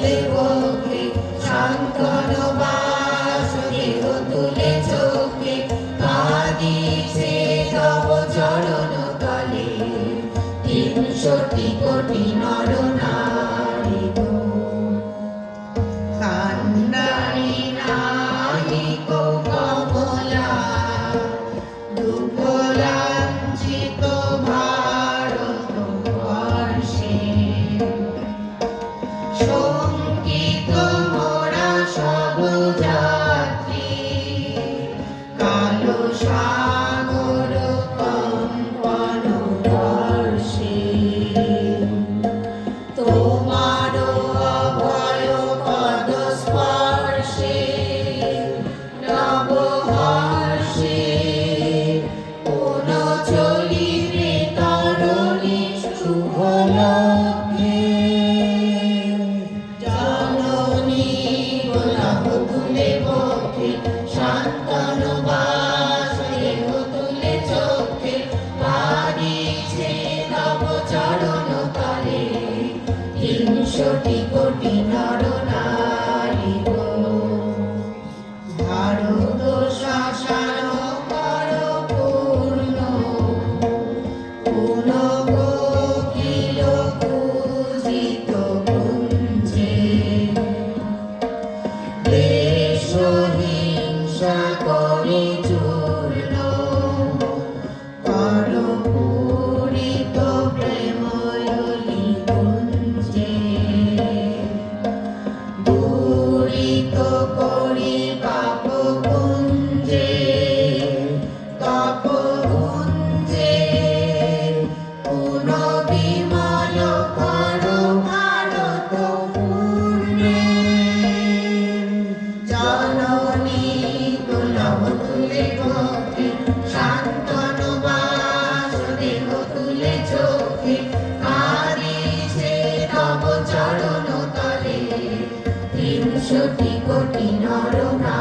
তুলে বক্ষে শান্তন বাসুদেব তুলে চোখে কাঁদিছে তব চরণ তলে 300 কোটি নর নারী গো। কান্নারি নাহি কো কমলা দুঃখলাঞ্ছিত ভারতবর্ষে শঙ্কিত মোরা সব যাত্রী কালো সাগর কম্পন বর্ষে তোমার অভয় পদ স্পর্শে নবহর্ষে পুন চলিবে তরণী শুভ লক্ষ্যে জননী গোলাপ তুলে বক্ষে শান্তন বাসুদেব তুলে চোখে কাঁদিছে তব চরণ তলে 300 কোটি নর নারী গো। ভারত শ্মশান কর পূর্ণ পুন কোকিল পূজিত কুঞ্জে দেশ হিংসা করে চূর্ণ কর পূরিত প্রেময়লি কুঞ্জে দূরিত করি পাপ কুঞ্জে তপ কুঞ্জে পুন বিমল কর ভারত পূর্ণে জননী গোলাপ তুলে বক্ষে শান্তন বাসুদেব তুলে চোখে কাঁদিছে তব চরণ তলে 300 কোটি নর নারী।